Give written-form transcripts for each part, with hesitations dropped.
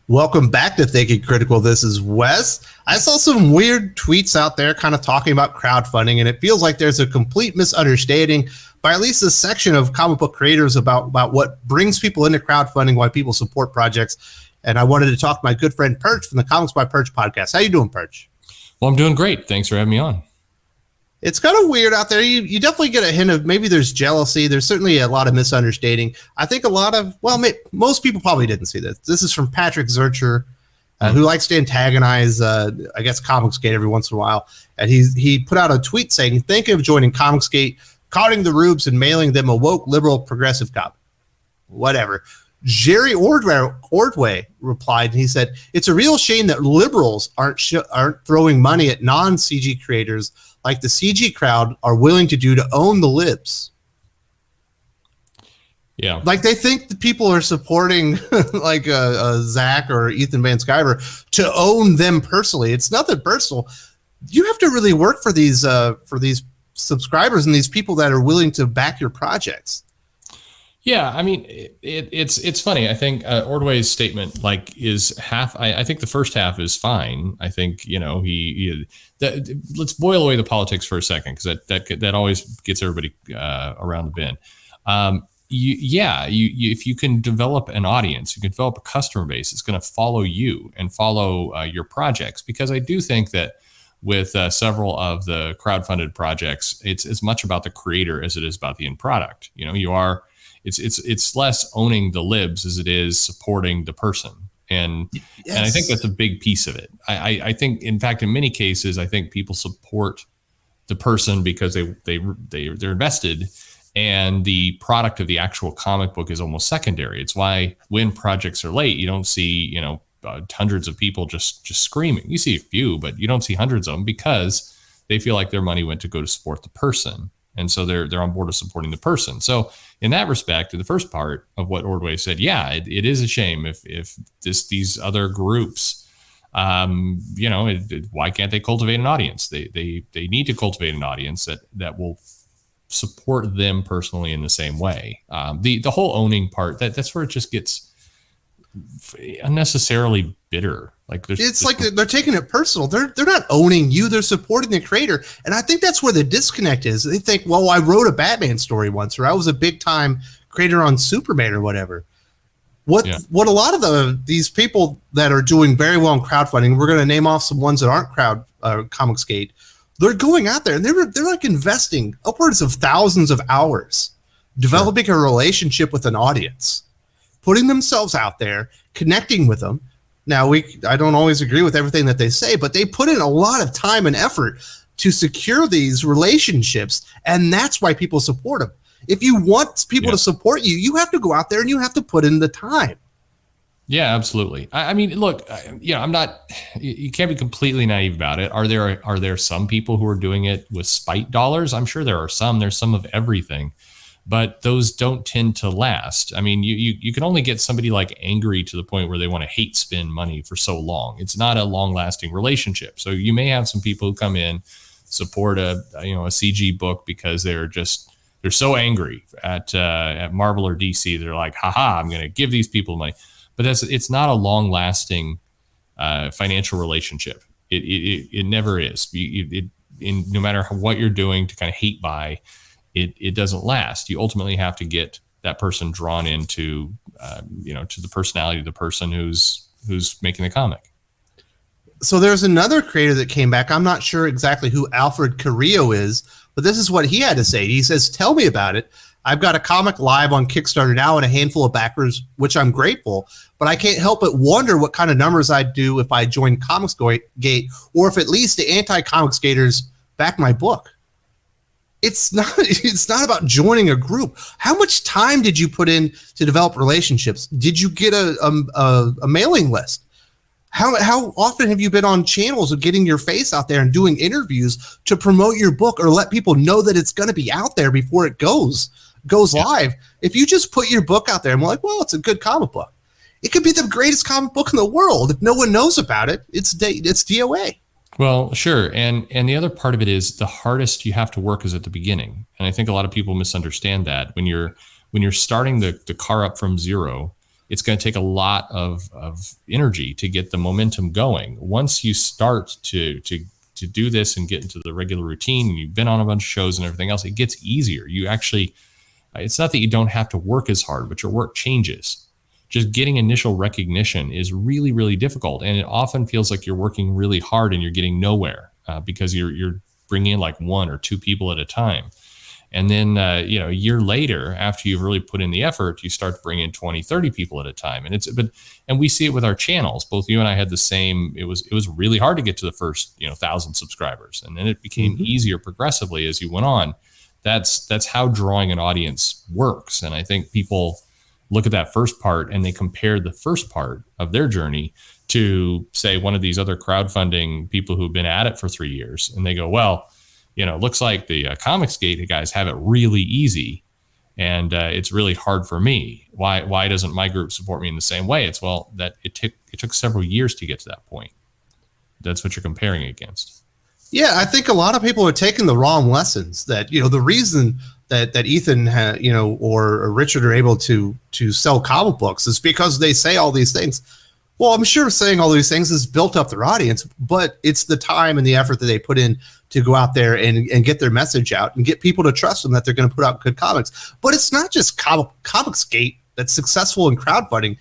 Welcome back to Thinking Critical. This is Wes. I saw some weird tweets out there kind of talking about crowdfunding, and it feels like there's a complete misunderstanding by at least a section of comic book creators about what brings people into crowdfunding, why people support projects. And I wanted to talk to my good friend Perch from the Comics by Perch podcast. How you doing, Perch? Well, I'm doing great. Thanks for having me on. It's kind of weird out there. You definitely get a hint of maybe there's jealousy. There's certainly a lot of misunderstanding. I think most people probably didn't see this. This is from Patrick Zurcher, who likes to antagonize, I guess, Comicsgate every once in a while. And he put out a tweet saying, thinking of joining Comicsgate, carding the rubes and mailing them a woke, liberal, progressive cop. Whatever. Jerry Ordway replied, and he said, it's a real shame that liberals aren't throwing money at non-CG creators like the CG crowd are willing to do to own the libs. Yeah. Like they think the people are supporting like Zach or Ethan Van Sciver to own them personally. It's nothing personal. You have to really work for these subscribers and these people that are willing to back your projects. Yeah, I mean, it's funny. I think Ordway's statement is half. I think the first half is fine. I think let's boil away the politics for a second because that always gets everybody around the bend. If you can develop an audience, you can develop a customer base. It's going to follow you and follow your projects, because I do think that with several of the crowdfunded projects, it's as much about the creator as it is about the end product. It's less owning the libs as it is supporting the person. And I think that's a big piece of it. I think, in fact, in many cases, I think people support the person because they're invested, and the product of the actual comic book is almost secondary. It's why when projects are late, you don't see, hundreds of people just screaming. You see a few, but you don't see hundreds of them, because they feel like their money went to go to support the person. And so they're on board with supporting the person. So in that respect, in the first part of what Ordway said, it is a shame if these other groups, why can't they cultivate an audience? They need to cultivate an audience that will support them personally in the same way. The whole owning part, that's where it just gets unnecessarily bitter. They're taking it personal. They're not owning you. They're supporting the creator. And I think that's where the disconnect is. They think, well, I wrote a Batman story once, or I was a big time creator on Superman or whatever. What a lot of these people that are doing very well in crowdfunding, we're going to name off some ones that aren't Comicsgate. They're going out there and they're like investing upwards of thousands of hours developing a relationship with an audience, putting themselves out there, connecting with them. Now, I don't always agree with everything that they say, but they put in a lot of time and effort to secure these relationships, and that's why people support them. If you want people to support you, you have to go out there and you have to put in the time. Yeah, absolutely. I mean, look, I'm not. You can't be completely naive about it. Are there some people who are doing it with spite dollars? I'm sure there are some. There's some of everything. But those don't tend to last. I mean, you can only get somebody angry to the point where they want to hate spend money for so long. It's not a long lasting relationship. So you may have some people who come in, support a CG book because they're so angry at Marvel or DC. They're like, haha, I'm going to give these people money. But it's not a long lasting financial relationship. It never is. No matter what you're doing to kind of hate buy, it doesn't last. You ultimately have to get that person drawn into, to the personality of the person who's making the comic. So there's another creator that came back. I'm not sure exactly who Alfred Carrillo is, but this is what he had to say. He says, tell me about it. I've got a comic live on Kickstarter now and a handful of backers, which I'm grateful, but I can't help but wonder what kind of numbers I'd do if I joined Comicsgate, or if at least the anti-Comicsgaters back my book. It's not about joining a group. How much time did you put in to develop relationships? Did you get a mailing list? How often have you been on channels of getting your face out there and doing interviews to promote your book or let people know that it's going to be out there before it goes live? If you just put your book out there and we're like, well, it's a good comic book, it could be the greatest comic book in the world. If no one knows about it, it's DOA. Well, sure. And the other part of it is the hardest you have to work is at the beginning. And I think a lot of people misunderstand that when you're starting the car up from zero, it's going to take a lot of energy to get the momentum going. Once you start to do this and get into the regular routine, and you've been on a bunch of shows and everything else, it gets easier. You actually, it's not that you don't have to work as hard, but your work changes. Just getting initial recognition is really, really difficult. And it often feels like you're working really hard and you're getting nowhere because you're bringing in like 1 or 2 people at a time. And then, a year later, after you've really put in the effort, you start to bring in 20, 30 people at a time. And we see it with our channels. Both you and I had the same. It was really hard to get to the first, 1,000 subscribers. And then it became easier progressively as you went on. That's how drawing an audience works. And I think people look at that first part and they compare the first part of their journey to, say, one of these other crowdfunding people who've been at it for 3 years. And they go, well, looks like the Comicsgate guys have it really easy, and it's really hard for me. Why doesn't my group support me in the same way? It's, well, that it took several years to get to that point. That's what you're comparing against. Yeah, I think a lot of people are taking the wrong lessons. That the reason that Ethan or Richard are able to sell comic books is because they say all these things. Well, I'm sure saying all these things has built up their audience, but it's the time and the effort that they put in to go out there and get their message out and get people to trust them that they're going to put out good comics. But it's not just Comicsgate that's successful in crowdfunding.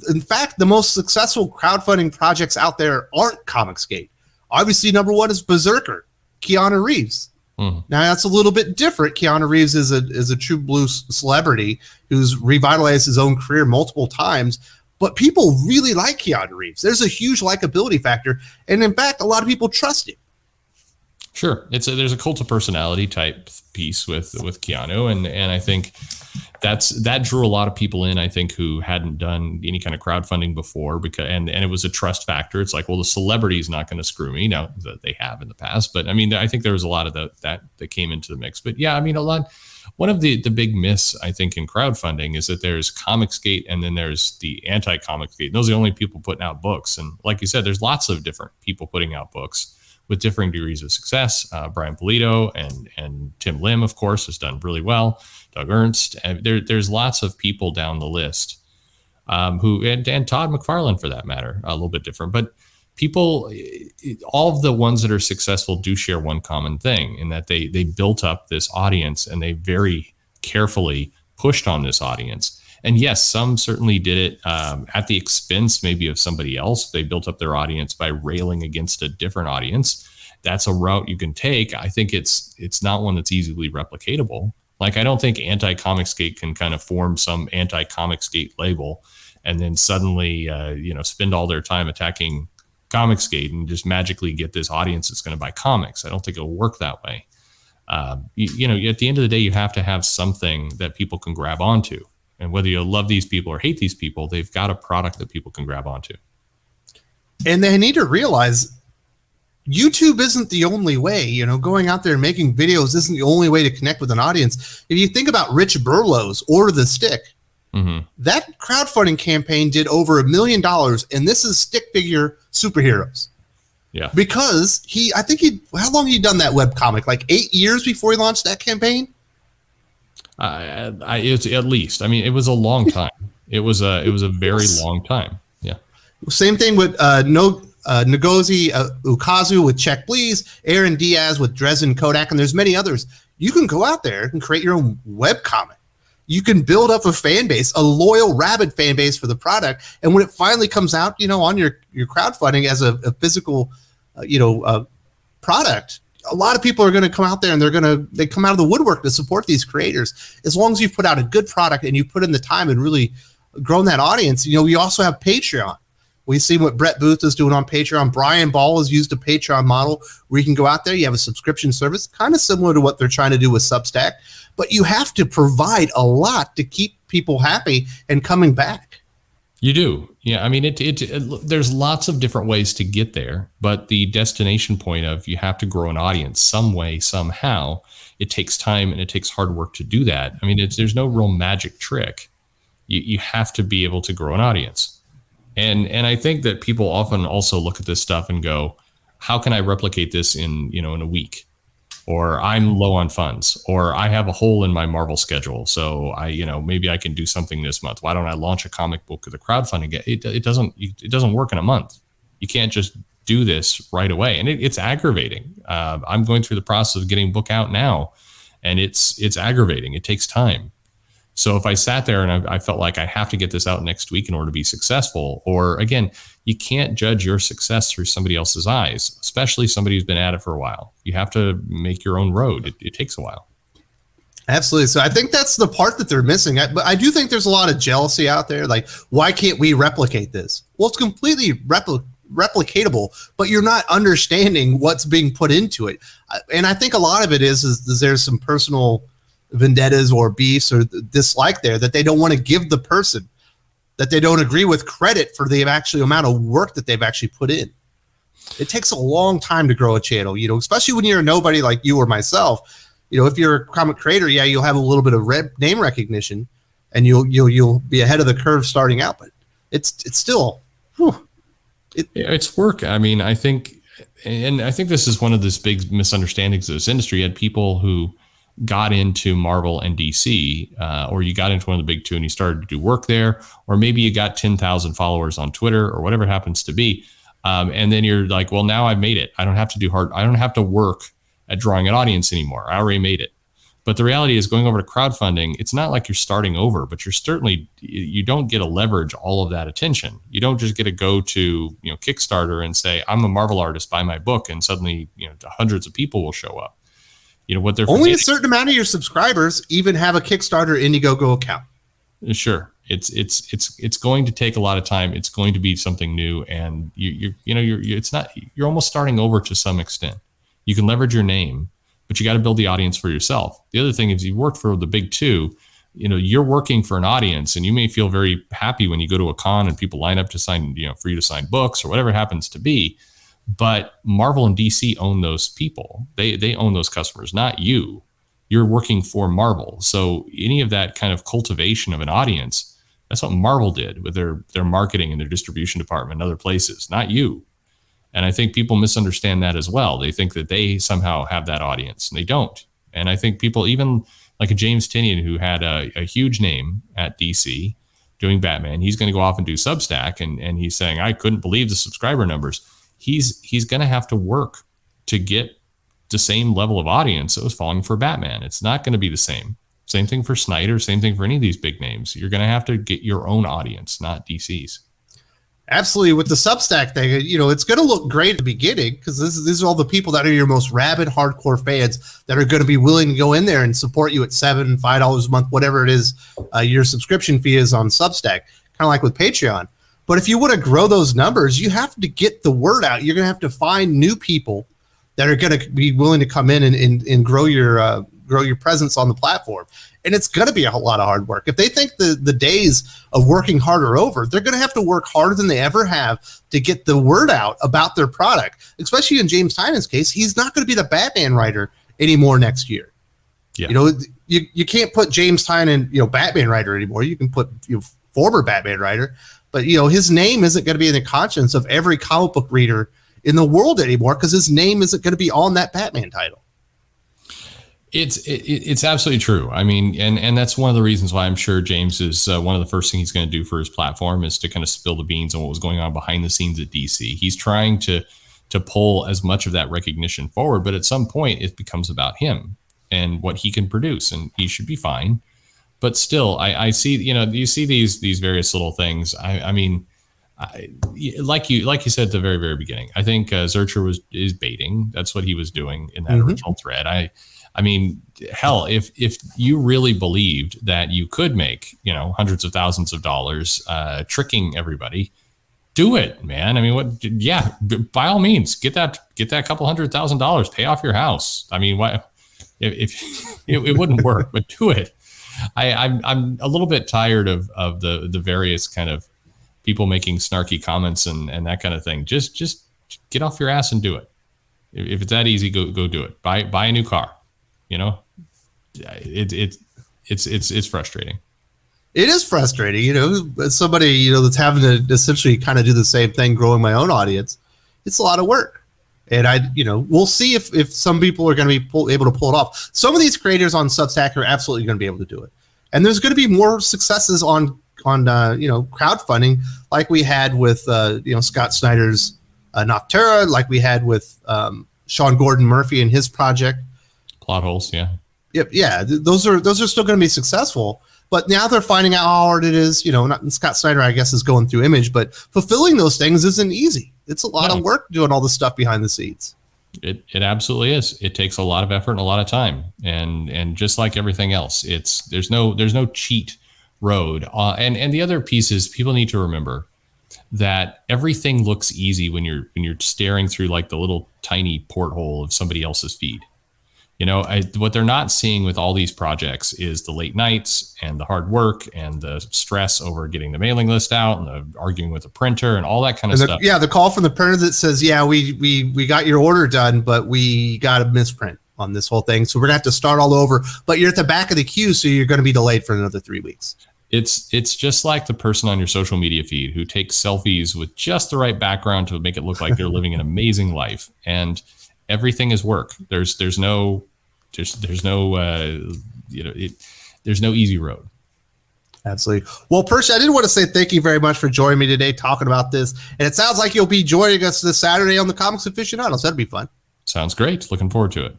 In fact, the most successful crowdfunding projects out there aren't Comicsgate. Obviously, number one is Berserker, Keanu Reeves. Now, that's a little bit different. Keanu Reeves is a true blue celebrity who's revitalized his own career multiple times. But people really like Keanu Reeves. There's a huge likability factor. And in fact, a lot of people trust him. Sure. There's a cult of personality type piece with Keanu. And I think that drew a lot of people in, I think, who hadn't done any kind of crowdfunding before, and it was a trust factor. It's like, well, the celebrity is not going to screw me. Now that they have in the past. But I mean, I think there was a lot of that came into the mix. But yeah, I mean, one of the big myths, I think, in crowdfunding is that there's Comicsgate and then there's the anti-Comicsgate. Those are the only people putting out books. And like you said, there's lots of different people putting out books with differing degrees of success. Brian Polito and Tim Lim, of course, has done really well. Doug Ernst. There's lots of people down the list and Todd McFarlane, for that matter, a little bit different. But people, all of the ones that are successful do share one common thing, in that they built up this audience and they very carefully pushed on this audience. And yes, some certainly did it at the expense maybe of somebody else. They built up their audience by railing against a different audience. That's a route you can take. I think it's not one that's easily replicatable. Like, I don't think anti-Comicsgate can kind of form some anti-Comicsgate label and then suddenly spend all their time attacking Comicsgate and just magically get this audience that's going to buy comics. I don't think it'll work that way. At the end of the day, you have to have something that people can grab onto. And whether you love these people or hate these people, they've got a product that people can grab onto. And they need to realize YouTube isn't the only way. Going out there and making videos isn't the only way to connect with an audience. If you think about Rich Burlow's Order the Stick, that crowdfunding campaign did over $1 million, and this is stick figure superheroes. Yeah. Because how long had he done that webcomic? Like 8 years before he launched that campaign? It's at least. I mean, it was a long time. It was a very long time. Yeah. Same thing with Ngozi Ukazu with Check Please, Aaron Diaz with Dresden Kodak, and there's many others. You can go out there and create your own webcomic. You can build up a fan base, a loyal, rabid fan base for the product. And when it finally comes out, on your crowdfunding as a physical, product, a lot of people are going to come out there and they come out of the woodwork to support these creators. As long as you've put out a good product and you put in the time and really grown that audience. We also have Patreon. We've seen what Brett Booth is doing on Patreon. Brian Ball has used a Patreon model where you can go out there. You have a subscription service, kind of similar to what they're trying to do with Substack. But you have to provide a lot to keep people happy and coming back. You do. Yeah. I mean, there's lots of different ways to get there, but the destination point of you have to grow an audience some way, somehow. It takes time and it takes hard work to do that. I mean, there's no real magic trick. You have to be able to grow an audience. And I think that people often also look at this stuff and go, how can I replicate this in a week? or I'm low on funds, or I have a hole in my Marvel schedule. So maybe I can do something this month. Why don't I launch a comic book with a crowdfunding? It doesn't work in a month. You can't just do this right away. And it's aggravating. I'm going through the process of getting a book out now, and it's aggravating. It takes time. So if I sat there and I felt like I have to get this out next week in order to be successful, or again, you can't judge your success through somebody else's eyes, especially somebody who's been at it for a while. You have to make your own road. It takes a while. Absolutely. So I think that's the part that they're missing. But I do think there's a lot of jealousy out there. Like, why can't we replicate this? Well, it's completely replicatable, but you're not understanding what's being put into it. And I think a lot of it is there's some personal vendettas or beefs or dislike there that they don't want to give the person that they don't agree with credit for the actual amount of work that they've actually put in. It takes a long time to grow a channel, especially when you're a nobody like you or myself. If you're a comic creator, yeah, you'll have a little bit of name recognition and you'll be ahead of the curve starting out, but it's still, it's work. I mean, I think this is one of these big misunderstandings of this industry. You had people who got into Marvel and DC, or you got into one of the big two and you started to do work there, or maybe you got 10,000 followers on Twitter or whatever it happens to be. And then you're like, well, now I've made it. I don't have to work at drawing an audience anymore. I already made it. But the reality is, going over to crowdfunding, it's not like you're starting over, but you don't get to leverage all of that attention. You don't just get to go to, Kickstarter and say, I'm a Marvel artist, buy my book. And suddenly, hundreds of people will show up. What they're only a certain amount of your subscribers even have a Kickstarter Indiegogo account. Sure. It's going to take a lot of time. It's going to be something new. And you're almost starting over to some extent. You can leverage your name, but you got to build the audience for yourself. The other thing is, you worked for the big two, you're working for an audience, and you may feel very happy when you go to a con and people line up to sign, for you to sign books or whatever it happens to be. But Marvel and DC own those people. They own those customers, not you. You're working for Marvel. So any of that kind of cultivation of an audience, that's what Marvel did with their marketing and their distribution department and other places, not you. And I think people misunderstand that as well. They think that they somehow have that audience, and they don't. And I think people, even like a James Tynion, who had a huge name at DC doing Batman, he's going to go off and do Substack, and he's saying, I couldn't believe the subscriber numbers. He's going to have to work to get the same level of audience that was falling for Batman. It's not going to be the same. Same thing for Snyder, same thing for any of these big names. You're going to have to get your own audience, not DC's. Absolutely. With the Substack thing, it's going to look great at the beginning because these are all the people that are your most rabid, hardcore fans that are going to be willing to go in there and support you at $7, $5 a month, whatever it is your subscription fee is on Substack, kind of like with Patreon. But if you want to grow those numbers, you have to get the word out. You're going to have to find new people that are going to be willing to come in and grow your presence on the platform. And it's going to be a lot of hard work. If they think the days of working hard are over, they're going to have to work harder than they ever have to get the word out about their product. Especially in James Tynion's case, he's not going to be the Batman writer anymore next year. Yeah. You can't put James Tynion, Batman writer anymore. You can put former Batman writer, but his name isn't going to be in the conscience of every comic book reader in the world anymore because his name isn't going to be on that Batman title. It's absolutely true. I mean, and that's one of the reasons why I'm sure James is one of the first things he's going to do for his platform is to kind of spill the beans on what was going on behind the scenes at DC. He's trying to pull as much of that recognition forward, but at some point it becomes about him and what he can produce, and he should be fine. But still, I see, you see these various little things. I mean, like you said at the very, very beginning, I think Zurcher is baiting. That's what he was doing in that original thread. I mean, hell, if you really believed that you could make, hundreds of thousands of dollars tricking everybody, do it, man. I mean, by all means, get that couple $100,000, pay off your house. I mean, what if it wouldn't work, but do it. I'm a little bit tired of the various kind of people making snarky comments and that kind of thing. Just get off your ass and do it. If it's that easy, go do it. Buy a new car. It's frustrating. It is frustrating, as somebody, that's having to essentially kind of do the same thing, growing my own audience. It's a lot of work. And we'll see if some people are going to be able to pull it off. Some of these creators on Substack are absolutely going to be able to do it. And there's going to be more successes on crowdfunding, like we had with Scott Snyder's Noctura, like we had with Sean Gordon Murphy and his project. Plot holes, yeah. Yep, yeah. Those are still going to be successful. But now they're finding out how hard it is. Scott Snyder, I guess, is going through Image, but fulfilling those things isn't easy. It's a lot of work doing all the stuff behind the scenes. It absolutely is. It takes a lot of effort and a lot of time, and just like everything else, there's no cheat road. And the other piece is people need to remember that everything looks easy when you're staring through like the little tiny porthole of somebody else's feed. What they're not seeing with all these projects is the late nights and the hard work and the stress over getting the mailing list out and the arguing with the printer and all that kind of stuff. Yeah, the call from the printer that says, yeah, we got your order done, but we got a misprint on this whole thing. So we're going to have to start all over. But you're at the back of the queue, so you're going to be delayed for another 3 weeks. It's just like the person on your social media feed who takes selfies with just the right background to make it look like they're living an amazing life. And everything is work. There's no easy road. Absolutely. Well, Percy, I did want to say thank you very much for joining me today talking about this. And it sounds like you'll be joining us this Saturday on the Comics Aficionados. That'd be fun. Sounds great. Looking forward to it.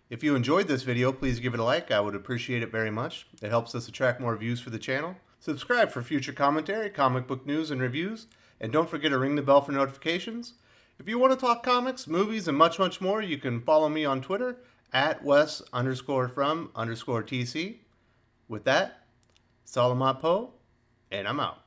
If you enjoyed this video, please give it a like. I would appreciate it very much. It helps us attract more views for the channel. Subscribe for future commentary, comic book news, and reviews. And don't forget to ring the bell for notifications. If you want to talk comics, movies, and much, much more, you can follow me on Twitter at Wes_from_TC. With that, Salamat Po, and I'm out.